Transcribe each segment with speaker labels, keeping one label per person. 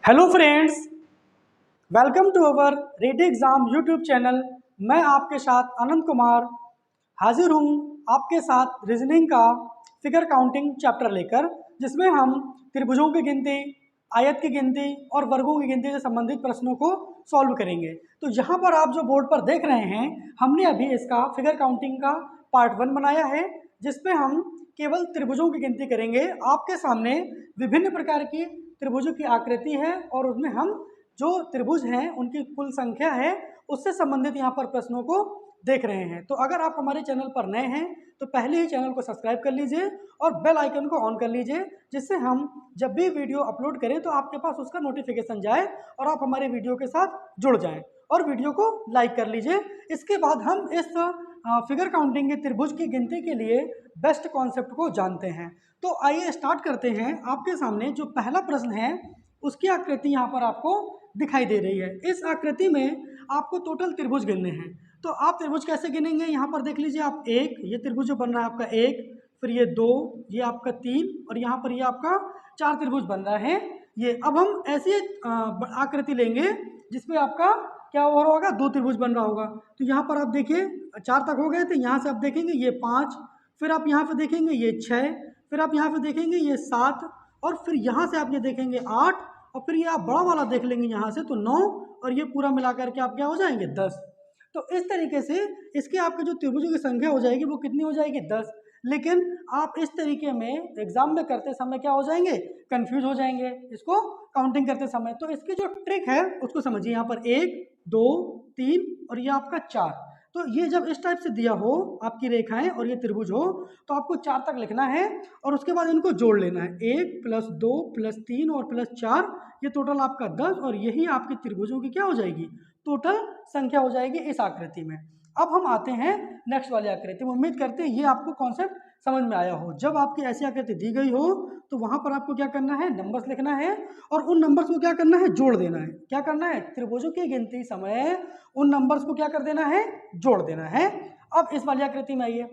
Speaker 1: Hello friends, welcome to our ready exam YouTube channel. मैं आपके साथ आनंद कुमार हाजिर हूँ आपके साथ रीजनिंग का फिगर काउंटिंग चैप्टर लेकर, जिसमें हम त्रिभुजों की गिनती, आयत की गिनती और वर्गों की गिनती से संबंधित प्रश्नों को सॉल्व करेंगे। तो यहाँ पर आप जो बोर्ड पर देख रहे हैं, हमने अभी इसका फिगर काउंटिंग का पार्ट 1 बनाया है, जिसमें हम केवल त्रिभुजों की गिनती करेंगे। आपके सामने विभिन्न प्रकार की त्रिभुजों की आकृति है और उसमें हम जो त्रिभुज हैं उनकी कुल संख्या है उससे संबंधित यहाँ पर प्रश्नों को देख रहे हैं। तो अगर आप हमारे चैनल पर नए हैं तो पहले ही चैनल को सब्सक्राइब कर लीजिए और बेल आइकन को ऑन कर लीजिए, जिससे हम जब भी वीडियो अपलोड करें तो आपके पास उसका नोटिफिकेशन जाए और आप हमारे वीडियो के साथ जुड़ जाएं और वीडियो को लाइक कर लीजिए। इसके बाद हम इस फिगर काउंटिंग के त्रिभुज की गिनती के लिए बेस्ट कॉन्सेप्ट को जानते हैं। तो आइए स्टार्ट करते हैं। आपके सामने जो पहला प्रश्न है उसकी आकृति यहाँ पर आपको दिखाई दे रही है। इस आकृति में आपको टोटल त्रिभुज गिनने हैं। तो आप त्रिभुज कैसे गिनेंगे, यहाँ पर देख लीजिए। आप एक, ये त्रिभुज जो बन रहा है आपका एक, फिर ये दो, ये आपका तीन और यहाँ पर ये आपका चार त्रिभुज बन रहा है। ये अब हम ऐसी आकृति लेंगे जिसमें आपका क्या हो रहा होगा, दो त्रिभुज बन रहा होगा। तो यहाँ पर आप देखिए चार तक हो गए थे, यहाँ से आप देखेंगे ये पाँच, फिर आप यहाँ पे देखेंगे ये छः, फिर आप यहाँ पे देखेंगे ये सात, और फिर यहाँ से आप ये देखेंगे आठ, और फिर ये आप बड़ा वाला देख लेंगे यहाँ से तो नौ, और ये पूरा मिला करके आप क्या हो जाएंगे, 10। तो इस तरीके से इसके आपके जो त्रिभुजों की संख्या हो जाएगी वो कितनी हो जाएगी, 10। लेकिन आप इस तरीके में एग्जाम में करते समय क्या हो जाएंगे, कंफ्यूज हो जाएंगे इसको काउंटिंग करते समय। तो इसकी जो ट्रिक है उसको समझिए। यहाँ पर एक, दो, तीन और ये आपका चार। तो ये जब इस टाइप से दिया हो आपकी रेखाएं और ये त्रिभुज हो तो आपको चार तक लिखना है और उसके बाद इनको जोड़ लेना है। एक प्लस दो प्लस तीन और प्लस चार, ये टोटल आपका 10, और यही आपकी त्रिभुजों की क्या हो जाएगी, टोटल संख्या हो जाएगी इस आकृति में। अब हम आते हैं नेक्स्ट वाली आकृति में। उम्मीद करते हैं ये आपको कॉन्सेप्ट समझ में आया हो। जब आपकी ऐसी आकृति दी गई हो तो वहां पर आपको क्या करना है, नंबर्स लिखना है और उन नंबर्स को क्या करना है, जोड़ देना है। क्या करना है, त्रिभुजों की गिनती समय उन नंबर्स को क्या कर देना है, जोड़ देना है। अब इस वाली आकृति में आइए।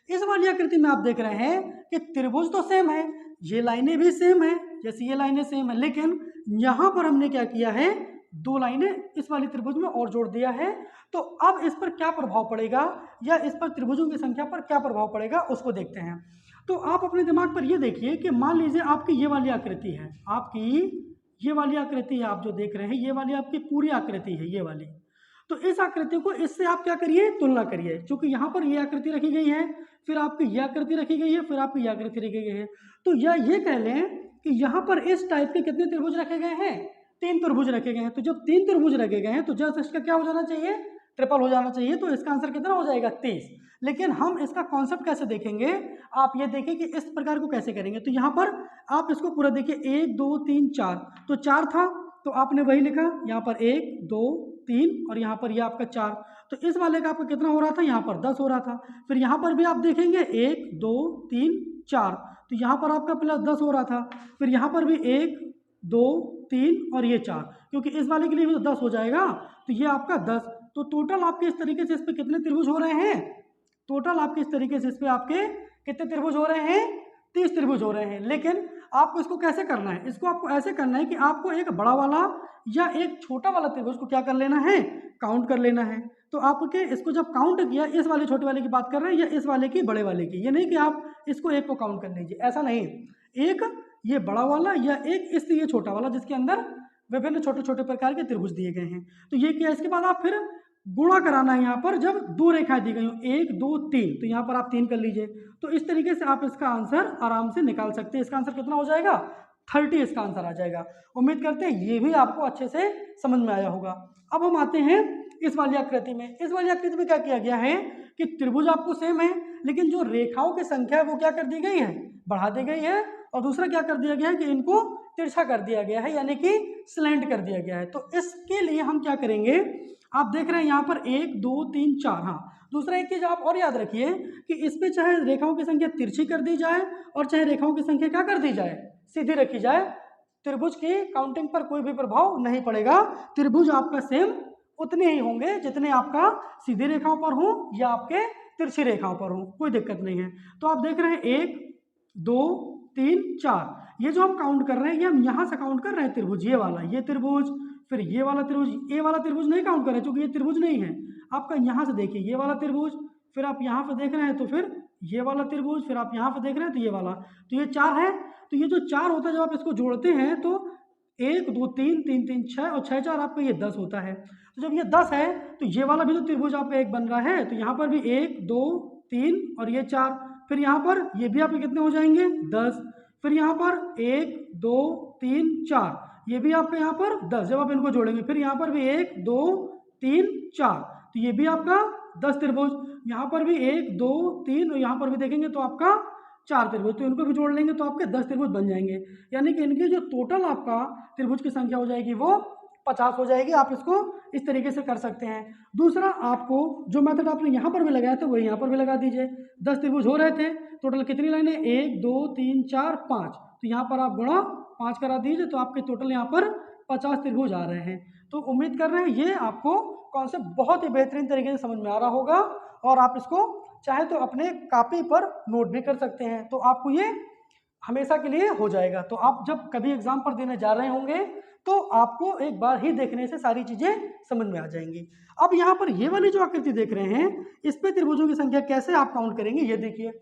Speaker 1: इस वाली आकृति में आप देख रहे हैं कि त्रिभुज तो सेम है, ये लाइनें भी सेम है, जैसे ये लाइनें सेम है, लेकिन यहां पर हमने क्या किया है, दो लाइनें इस वाली त्रिभुज में और जोड़ दिया है। तो अब इस पर क्या प्रभाव पड़ेगा या इस पर त्रिभुजों की संख्या पर क्या प्रभाव पड़ेगा उसको देखते हैं। तो आप अपने दिमाग पर ये देखिए कि मान लीजिए आपकी ये वाली आकृति है, आपकी ये वाली आकृति है, आप जो देख रहे हैं ये वाली आपकी पूरी आकृति है, ये वाली। तो इस आकृति को इससे आप क्या करिए, तुलना करिए। क्योंकि यहाँ पर ये आकृति रखी गई है, फिर आपकी ये आकृति रखी गई है, फिर आपकी ये आकृति रखी गई है। तो ये कह लें कि यहाँ पर इस टाइप के कितने त्रिभुज रखे गए हैं, तीन त्रिभुज रखे गए हैं। तो जब तीन त्रिभुज रखे गए हैं तो जस्ट इसका क्या हो जाना चाहिए, ट्रिपल हो जाना चाहिए। तो इसका आंसर कितना हो जाएगा, 30। लेकिन हम इसका कॉन्सेप्ट कैसे देखेंगे, आप ये देखें कि इस प्रकार को कैसे करेंगे। तो यहाँ पर आप इसको पूरा देखिए, एक दो तीन चार, तो चार था तो आपने वही लिखा, यहाँ पर एक दो तीन और यहाँ पर ये आपका चार। तो इस वाले का आपका कितना हो रहा था, यहाँ पर 10 हो रहा था। फिर यहाँ पर भी आप देखेंगे एक दो तीन चार, तो यहाँ पर आपका प्लस 10 हो रहा था। फिर यहाँ पर भी एक दो तीन और ये चार, क्योंकि इस वाले के लिए भी तो 10 हो जाएगा, तो ये आपका 10। तो टोटल आपके इस तरीके से इस पे कितने त्रिभुज हो रहे हैं, टोटल आपके इस तरीके से इस पे आपके कितने त्रिभुज हो रहे हैं, 30 त्रिभुज हो रहे हैं। लेकिन आपको इसको कैसे करना है, इसको आपको ऐसे करना है कि आपको एक बड़ा वाला या एक छोटा वाला त्रिभुज को क्या कर लेना है, काउंट कर लेना है। तो आपके इसको जब काउंट किया, इस वाले छोटे वाले की बात कर रहे हैं या इस वाले की बड़े वाले की, ये नहीं कि आप इसको एक को काउंट कर लीजिए, ऐसा नहीं। एक ये बड़ा वाला या एक इससे ये छोटा वाला, जिसके अंदर विभिन्न छोटे छोटे प्रकार के त्रिभुज दिए गए हैं। तो ये किया, इसके बाद आप फिर गुणा कराना है। यहाँ पर जब दो रेखाएं दी गई हो, एक दो तीन, तो यहाँ पर आप 3 कर लीजिए। तो इस तरीके से आप इसका आंसर आराम से निकाल सकते हैं। इसका आंसर कितना हो जाएगा, 30 इसका आंसर आ जाएगा। उम्मीद करते हैं ये भी आपको अच्छे से समझ में आया होगा। अब हम आते हैं इस वाली आकृति में। इस वाली आकृति में क्या किया गया है कि त्रिभुज आपको सेम है, लेकिन जो रेखाओं की संख्या है वो क्या कर दी गई है, बढ़ा दी गई है। और दूसरा क्या कर दिया गया है कि इनको तिरछा कर दिया गया है, यानी कि स्लैंट कर दिया गया है। तो इसके लिए हम क्या करेंगे, आप देख रहे हैं यहाँ पर एक दो तीन चार। हाँ, दूसरा एक चीज आप और याद रखिए कि इस पे चाहे रेखाओं की संख्या तिरछी कर दी जाए और चाहे रेखाओं की संख्या क्या कर दी जाए, सीधी रखी जाए, त्रिभुज की काउंटिंग पर कोई भी प्रभाव नहीं पड़ेगा। त्रिभुज आपका सेम उतने ही होंगे जितने आपका सीधी रेखाओं पर हों या आपके तिरछी रेखाओं पर हों, कोई दिक्कत नहीं है। तो आप देख रहे हैं एक दो 3 4। ये जो हम काउंट कर रहे हैं ये हम यहाँ से काउंट कर रहे हैं त्रिभुज, ये वाला, ये त्रिभुज, फिर ये वाला त्रिभुज, ये वाला त्रिभुज नहीं काउंट कर रहे क्योंकि ये त्रिभुज नहीं है। आपका यहाँ से देखिए ये वाला त्रिभुज, फिर आप यहाँ पे देख रहे हैं तो फिर ये वाला त्रिभुज, फिर आप यहाँ पे देख रहे हैं तो ये वाला, तो ये 4 है। तो ये जो 4 होता है जब आप इसको जोड़ते हैं तो 1 2 3 3 3 6 और 6 4 आपका ये 10 होता है। तो जब ये 10 है तो ये वाला भी तो त्रिभुज आपका एक बन रहा है, तो यहाँ पर भी 1 2 3 और ये 4, फिर यहाँ पर ये भी आपके कितने हो जाएंगे 10, फिर यहाँ पर 1 2 3 4, ये भी आपका यहाँ पर 10 जब आप इनको जोड़ेंगे, फिर यहाँ पर भी 1 2 3 4, तो ये भी आपका 10 त्रिभुज, यहाँ पर भी 1 2 3 और यहाँ पर भी देखेंगे तो आपका 4 त्रिभुज, तो इनको भी जोड़ लेंगे तो आपके 10 त्रिभुज बन जाएंगे। यानी कि इनके जो टोटल आपका त्रिभुज की संख्या हो जाएगी वो 50 हो जाएगी। आप इसको इस तरीके से कर सकते हैं। दूसरा, आपको जो मेथड आपने यहाँ पर भी लगाया था वही यहाँ पर भी लगा दीजिए। 10 त्रिभुज हो रहे थे, टोटल कितनी लाइनें 1 2 3 4 5, तो यहाँ पर आप गुणा 5 करा दीजिए तो आपके टोटल यहाँ पर 50 त्रिभुज आ रहे हैं। तो उम्मीद कर रहे हैं ये आपको कॉन्सेप्ट बहुत ही बेहतरीन तरीके से समझ में आ रहा होगा और आप इसको चाहे तो अपने कॉपी पर नोट भी कर सकते हैं, तो आपको ये हमेशा के लिए हो जाएगा। तो आप जब कभी एग्जाम पर देने जा रहे होंगे तो आपको एक बार ही देखने से सारी चीजें समझ में आ जाएंगी। अब यहाँ पर ये वाली जो आकृति देख रहे हैं इस पे त्रिभुजों की संख्या कैसे आप काउंट करेंगे, ये देखिए।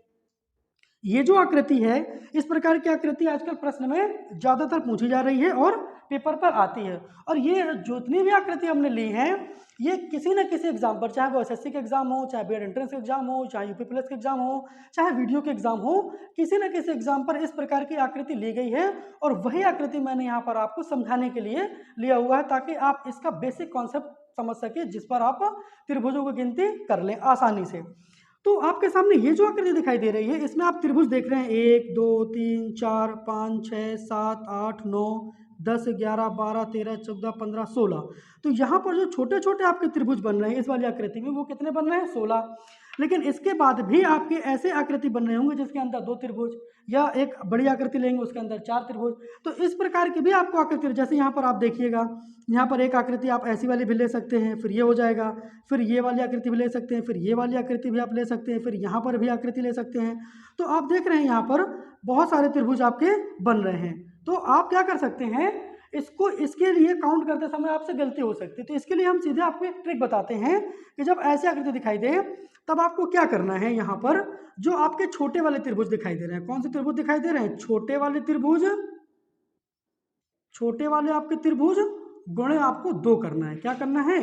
Speaker 1: ये जो आकृति है, इस प्रकार की आकृति आजकल प्रश्न में ज्यादातर पूछी जा रही है और पेपर पर आती है। और ये जितनी भी आकृति हमने ली है ये किसी न किसी एग्जाम पर, चाहे वो एसएससी के एग्जाम हो, चाहे बीएड एंट्रेंस के एग्जाम हो, चाहे यूपी प्लस के एग्जाम हो, चाहे वीडियो के एग्जाम हो, किसी न किसी एग्जाम पर इस प्रकार की आकृति ली गई है। और वही आकृति मैंने यहाँ पर आपको समझाने के लिए लिया हुआ है ताकि आप इसका बेसिक कॉन्सेप्ट समझ सके, जिस पर आप त्रिभुजों की गिनती कर लें आसानी से। तो आपके सामने ये जो आकृति दिखाई दे रही है इसमें आप त्रिभुज देख रहे हैं 1 2 3 4 5 6 7 8 9 10 11 12 13 14 15 16। तो यहाँ पर जो छोटे छोटे आपके त्रिभुज बन रहे हैं इस वाली आकृति में वो कितने बन रहे हैं 16। लेकिन इसके बाद भी आपके ऐसे आकृति बन रहे होंगे जिसके अंदर 2 त्रिभुज, या एक बड़ी आकृति लेंगे उसके अंदर 4 त्रिभुज। तो इस प्रकार की भी आपको आकृति, जैसे यहाँ पर आप देखिएगा, यहाँ पर एक आकृति आप ऐसी वाली भी ले सकते हैं, फिर ये हो जाएगा, फिर ये वाली आकृति भी ले सकते हैं, फिर ये वाली आकृति भी आप ले सकते हैं, फिर यहाँ पर भी आकृति ले सकते हैं। तो आप देख रहे हैं यहाँ पर बहुत सारे त्रिभुज आपके बन रहे हैं। तो आप क्या कर सकते हैं, इसको इसके लिए काउंट करते समय आपसे गलती हो सकती है, तो इसके लिए हम सीधे आपको एक ट्रिक बताते हैं कि जब ऐसी आकृति दिखाई दे तब आपको क्या करना है। यहाँ पर जो आपके छोटे वाले त्रिभुज दिखाई दे रहे हैं, कौन से त्रिभुज दिखाई दे रहे हैं, छोटे वाले त्रिभुज, छोटे वाले आपके त्रिभुज गुणे आपको 2 करना है। क्या करना है,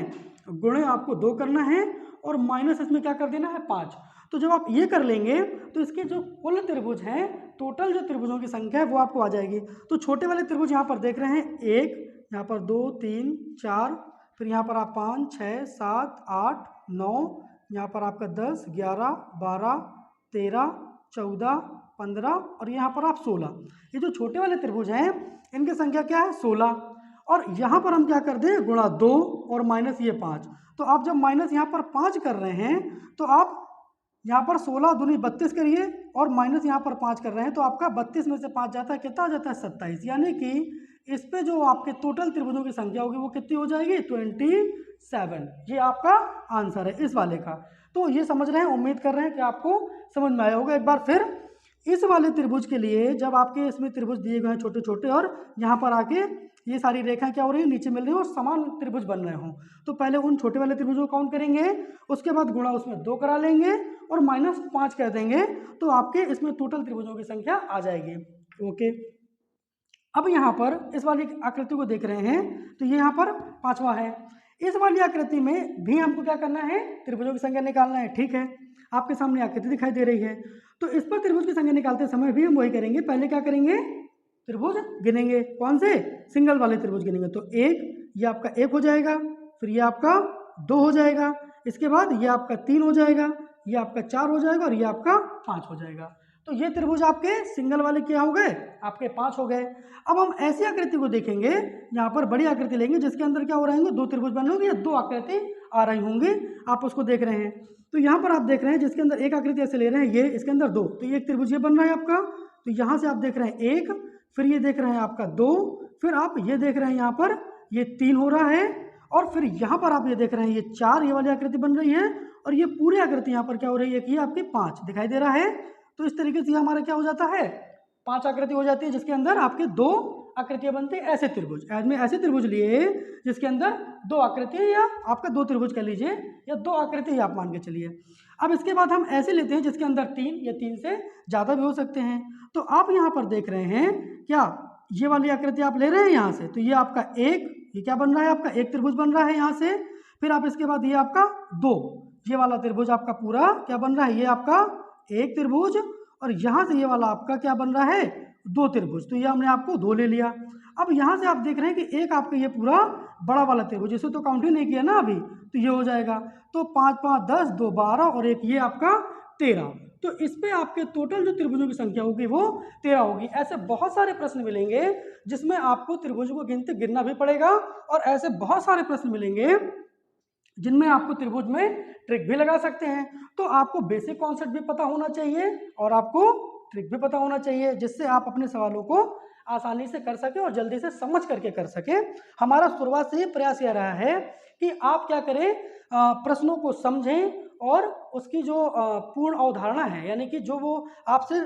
Speaker 1: गुणे आपको 2 करना है और माइनस इसमें क्या कर देना है 5। तो जब आप ये कर लेंगे तो इसके जो कुल त्रिभुज हैं, टोटल जो त्रिभुजों की संख्या है वो आपको आ जाएगी। तो छोटे वाले त्रिभुज यहाँ पर देख रहे हैं 1, यहाँ पर 2 3 4, फिर यहाँ पर आप 5 6 7 8 9, यहाँ पर आपका 10 11 12 13 14 15 और यहाँ पर आप 16। ये जो छोटे वाले त्रिभुज हैं इनकी संख्या क्या है 16, और यहाँ पर हम क्या कर दें गुणा 2 और माइनस ये 5। तो आप जब माइनस यहाँ पर 5 कर रहे हैं तो आप यहाँ पर 16 दूनी 32 करिए और माइनस यहाँ पर 5 कर रहे हैं तो आपका 32 में से 5 जाता है, कितना आ जाता है 27। यानी कि इस पे जो आपके टोटल त्रिभुजों की संख्या होगी वो कितनी हो जाएगी 27। ये आपका आंसर है इस वाले का। तो ये समझ रहे हैं, उम्मीद कर रहे हैं कि आपको समझ में आया होगा। एक बार फिर इस वाले त्रिभुज के लिए जब आपके इसमें त्रिभुज दिए गए हैं छोटे छोटे और यहाँ पर आके ये सारी रेखाएं क्या हो रही है नीचे मिल रही है और समान त्रिभुज बन रहे हों, तो पहले उन छोटे वाले त्रिभुजों को काउंट करेंगे, उसके बाद गुणा उसमें 2 करा लेंगे और माइनस 5 कर देंगे, तो आपके इसमें टोटल त्रिभुजों की संख्या आ जाएगी। ओके, अब यहाँ पर इस वाली आकृति को देख रहे हैं तो ये यहाँ पर 5वां है। इस वाली आकृति में भी हमको क्या करना है, त्रिभुजों की संख्या निकालना है। ठीक है, आपके सामने आकृति दिखाई दे रही है तो इस पर त्रिभुज की संख्या निकालते समय भी हम वही करेंगे। पहले क्या करेंगे, त्रिभुज गिनेंगे। कौन से, सिंगल वाले त्रिभुज गिनेंगे। तो 1, ये आपका 1 हो जाएगा, फिर ये आपका 2 हो जाएगा, इसके बाद ये आपका 3 हो जाएगा, ये आपका 4 हो जाएगा और ये आपका 5 हो जाएगा। तो ये त्रिभुज आपके सिंगल वाले क्या हो गए, आपके 5 हो गए। अब हम ऐसी आकृति को देखेंगे, यहाँ पर बड़ी आकृति लेंगे जिसके अंदर क्या हो रहे होंगे, 2 त्रिभुज बने होंगे या 2 आकृति आ रही होंगी, आप उसको देख रहे हैं। तो यहाँ पर आप देख रहे हैं जिसके अंदर एक आकृति ऐसे ले रहे हैं, ये इसके अंदर 2, तो ये एक त्रिभुज ये बन रहा है आपका। तो यहाँ से आप देख रहे हैं 1, फिर ये देख रहे हैं आपका 2, फिर आप ये देख रहे हैं यहाँ पर ये 3 हो रहा है, और फिर यहाँ पर आप ये देख रहे हैं ये 4, ये वाली आकृति बन रही है, और ये पूरी आकृति यहाँ पर क्या हो रही है कि ये आपकी 5 दिखाई दे रहा है। तो इस तरीके से हमारा क्या हो जाता है, 5 आकृति हो जाती है जिसके अंदर आपके 2 आकृतियां बनती है ऐसे त्रिभुज। में ऐसे त्रिभुज लिए जिसके अंदर 2 आकृतियां या आपका 2 त्रिभुज कर लीजिए या 2 आकृति आप मान के चलिए। अब इसके बाद हम ऐसे लेते हैं जिसके अंदर 3 या 3 से ज़्यादा भी हो सकते हैं। तो आप यहाँ पर देख रहे हैं क्या ये वाली आकृति आप ले रहे हैं यहाँ से, तो ये आपका ये क्या बन रहा है, आपका एक त्रिभुज बन रहा है यहाँ से। फिर आप इसके बाद ये आपका 2, ये वाला त्रिभुज आपका पूरा क्या बन रहा है, ये आपका एक त्रिभुज, और यहाँ से ये वाला आपका क्या बन रहा है, 2 त्रिभुज। तो ये हमने आपको 2 ले लिया। अब यहाँ से आप देख रहे हैं कि एक आपका ये पूरा बड़ा वाला त्रिभुज, इसे तो काउंट ही नहीं किया ना अभी, तो ये हो जाएगा। तो 5 5 10, 2 12 और एक ये आपका 13। तो इस पे आपके टोटल जो त्रिभुजों की संख्या होगी वो 13 होगी। ऐसे बहुत सारे प्रश्न मिलेंगे जिसमें आपको त्रिभुजों को गिनना भी पड़ेगा, और ऐसे बहुत सारे प्रश्न मिलेंगे जिनमें आपको त्रिभुज में ट्रिक भी लगा सकते हैं। तो आपको बेसिक कॉन्सेप्ट भी पता होना चाहिए और आपको ट्रिक भी पता होना चाहिए, जिससे आप अपने सवालों को आसानी से कर सके और जल्दी से समझ करके कर सके। हमारा शुरुआत से ही प्रयास यह रहा है कि आप क्या करें, प्रश्नों को समझें और उसकी जो पूर्ण अवधारणा है, यानी कि जो वो आपसे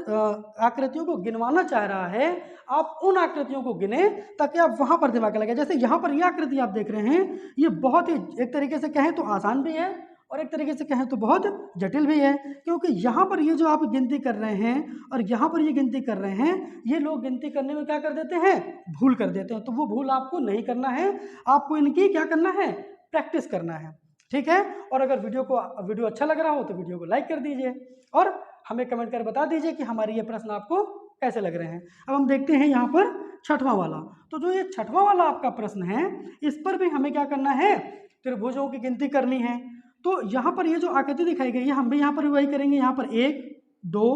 Speaker 1: आकृतियों को गिनवाना चाह रहा है, आप उन आकृतियों को गिने ताकि आप वहाँ पर दिमाग लगे। जैसे यहाँ पर ये आकृति आप देख रहे हैं, ये बहुत ही एक तरीके से कहें तो आसान भी है और एक तरीके से कहें तो बहुत जटिल भी है, क्योंकि यहाँ पर ये जो आप गिनती कर रहे हैं और यहाँ पर ये गिनती कर रहे हैं, ये लोग गिनती करने में क्या कर देते हैं, भूल कर देते हैं। तो वो भूल आपको नहीं करना है, आपको इनकी क्या करना है, प्रैक्टिस करना है, ठीक है। और अगर वीडियो अच्छा लग रहा हो तो वीडियो को लाइक कर दीजिए और हमें कमेंट कर बता दीजिए कि हमारे ये प्रश्न आपको कैसे लग रहे हैं। अब हम देखते हैं यहाँ पर 6वां वाला। तो जो ये 6वां वाला आपका प्रश्न है, इस पर भी हमें क्या करना है, त्रिभुजों की गिनती करनी है। तो यहाँ पर ये जो आकृति दिखाई गई है, हम भी यहाँ पर वही करेंगे। यहाँ पर 1 2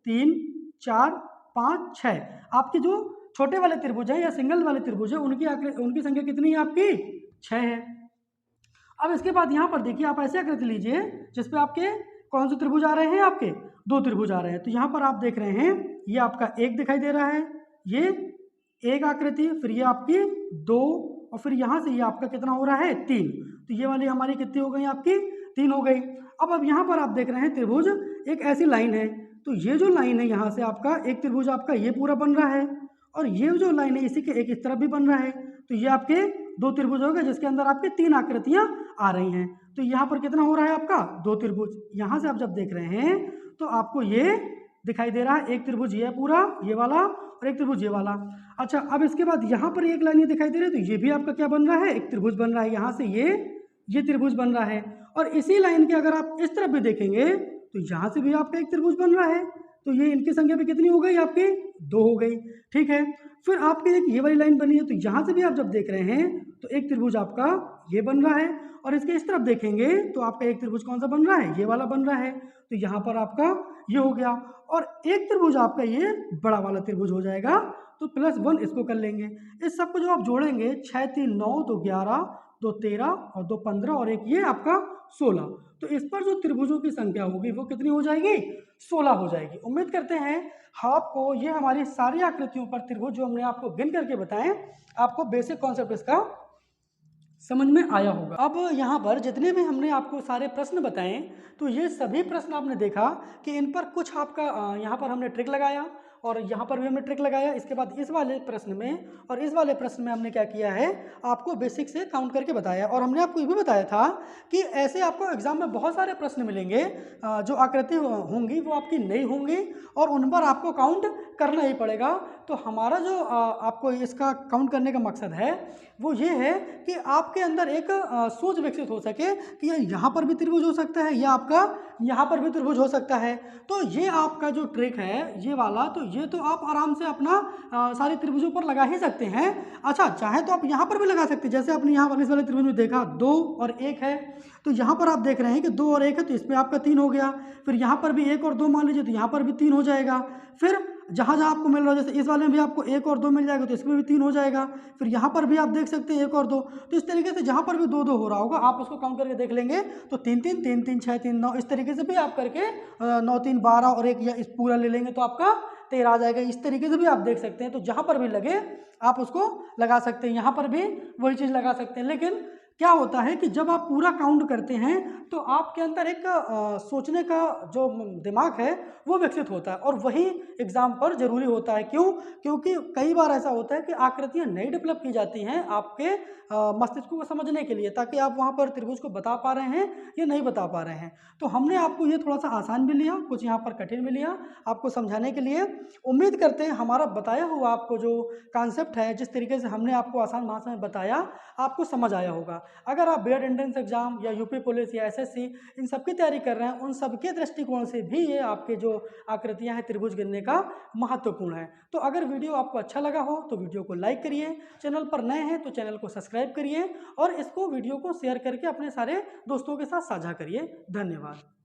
Speaker 1: 3 4 5 6 आपके जो छोटे वाले त्रिभुज है या सिंगल वाले त्रिभुज है, उनकी संख्या कितनी है, आपकी 6 है। अब इसके बाद यहाँ पर देखिए, आप ऐसे आकृति लीजिए जिसपे आपके कौन से त्रिभुज आ रहे हैं, आपके 2 त्रिभुज आ रहे हैं। तो यहाँ पर आप देख रहे हैं, ये आपका 1 दिखाई दे रहा है, ये एक आकृति, फिर ये आपकी 2, और फिर यहाँ से ये आपका कितना हो रहा है, 3। तो ये वाली हमारी कितनी हो गई, आपकी 3 हो गई। अब यहाँ पर आप देख रहे हैं त्रिभुज एक ऐसी लाइन है, तो ये जो लाइन है यहाँ से आपका एक त्रिभुज आपका ये पूरा बन रहा है, और ये जो लाइन है इसी के एक इस तरफ भी बन रहा है। तो ये आपके 2 त्रिभुज हो गए जिसके अंदर आपके 3 आकृतियां आ रही हैं। तो यहाँ पर कितना हो रहा है, आपका 2 त्रिभुज। यहाँ से आप जब देख रहे हैं तो आपको ये दिखाई दे रहा है, एक त्रिभुज ये पूरा ये वाला और एक त्रिभुज ये वाला। अच्छा, अब इसके बाद यहाँ पर एक लाइन ये दिखाई दे रही है, तो ये भी आपका क्या बन रहा है, एक त्रिभुज बन रहा है। यहाँ से ये त्रिभुज बन रहा है, और इसी लाइन के अगर आप इस तरफ भी देखेंगे तो यहाँ से भी आपका एक त्रिभुज बन रहा है। तो ये इनकी संख्या भी कितनी हो गई, आपकी 2 हो गई, ठीक है। फिर आपकी एक ये वाली लाइन बनी है, तो यहाँ से भी आप जब देख रहे हैं तो एक त्रिभुज आपका ये बन रहा है, और इसके इस तरफ देखेंगे तो आपका एक त्रिभुज कौन सा बन रहा है, ये वाला बन रहा है। तो यहाँ पर आपका ये हो गया, और एक त्रिभुज आपका ये बड़ा वाला त्रिभुज हो जाएगा। तो +1 इसको कर लेंगे। इस सबको जो आप जोड़ेंगे, 6 3 9 2 11 2 13 और 2 15 और एक ये आपका 16। तो इस पर जो त्रिभुजों की संख्या होगी वो कितनी हो जाएगी, 16 हो जाएगी। उम्मीद करते हैं आपको ये हमारी सारी आकृतियों पर त्रिभुज जो हमने आपको गिन करके बताएं, आपको बेसिक कॉन्सेप्ट इसका समझ में आया होगा। अब यहाँ पर जितने भी हमने आपको सारे प्रश्न बताए, तो ये सभी प्रश्न आपने देखा कि इन पर कुछ आपका यहाँ पर हमने ट्रिक लगाया और यहाँ पर भी हमने ट्रिक लगाया। इसके बाद इस वाले प्रश्न में और इस वाले प्रश्न में हमने क्या किया है, आपको बेसिक से काउंट करके बताया। और हमने आपको ये भी बताया था कि ऐसे आपको एग्जाम में बहुत सारे प्रश्न मिलेंगे, जो आकृति होंगी वो आपकी नहीं होंगी और उन पर आपको काउंट करना ही पड़ेगा। तो हमारा जो आपको इसका काउंट करने का मकसद है वो ये है कि आपके अंदर एक सोच विकसित हो सके कि यहाँ पर भी त्रिभुज हो सकता है या आपका यहाँ पर भी त्रिभुज हो सकता है। तो ये आपका जो ट्रिक है ये वाला, तो ये तो आप आराम से अपना सारे त्रिभुजों पर लगा ही सकते हैं। अच्छा, चाहे तो आप यहाँ पर भी लगा सकते हैं, जैसे आपने यहाँ पर इस वाले त्रिभुज में देखा 2 और 1 है, तो यहाँ पर आप देख रहे हैं कि 2 और 1 है, तो इसमें आपका 3 हो गया। फिर यहाँ पर भी 1 और 2 मान लीजिए, तो यहाँ पर भी 3 हो जाएगा। फिर जहाँ जहाँ आपको मिल रहा है, जैसे इस वाले में भी आपको 1 और 2 मिल जाएगा, तो इसमें भी 3 हो जाएगा। फिर यहाँ पर भी आप देख सकते हैं 1 और 2। तो इस तरीके से जहाँ पर भी 2 2 हो रहा होगा आप उसको काउंट करके देख लेंगे, तो 3 3 3 3 6 3 9 इस तरीके से भी आप करके 9 3 12 और 1 या इस पूरा ले लेंगे तो आपका 13 आ जाएगा। इस तरीके से भी आप देख सकते हैं। तो जहाँ पर भी लगे आप उसको लगा सकते हैं, यहाँ पर भी वही चीज़ लगा सकते हैं। लेकिन क्या होता है कि जब आप पूरा काउंट करते हैं तो आपके अंदर एक सोचने का जो दिमाग है वो विकसित होता है, और वही एग्जाम पर जरूरी होता है। क्यों? क्योंकि कई बार ऐसा होता है कि आकृतियां नई डेवलप की जाती हैं आपके मस्तिष्क को समझने के लिए, ताकि आप वहां पर त्रिभुज को बता पा रहे हैं या नहीं बता पा रहे हैं। तो हमने आपको ये थोड़ा सा आसान भी लिया, कुछ यहाँ पर कठिन भी लिया आपको समझाने के लिए। उम्मीद करते हैं हमारा बताया हुआ आपको जो कॉन्सेप्ट है, जिस तरीके से हमने आपको आसान भाषा में बताया, आपको समझ आया होगा। अगर आप बीएड एंट्रेंस एग्जाम या यूपी पुलिस या एसएससी इन सब की तैयारी कर रहे हैं, उन सब के दृष्टिकोण से भी ये आपके जो आकृतियां हैं त्रिभुज गिनने का महत्वपूर्ण है। तो अगर वीडियो आपको अच्छा लगा हो तो वीडियो को लाइक करिए, चैनल पर नए हैं तो चैनल को सब्सक्राइब करिए, और इसको वीडियो को शेयर करके अपने सारे दोस्तों के साथ साझा करिए। धन्यवाद।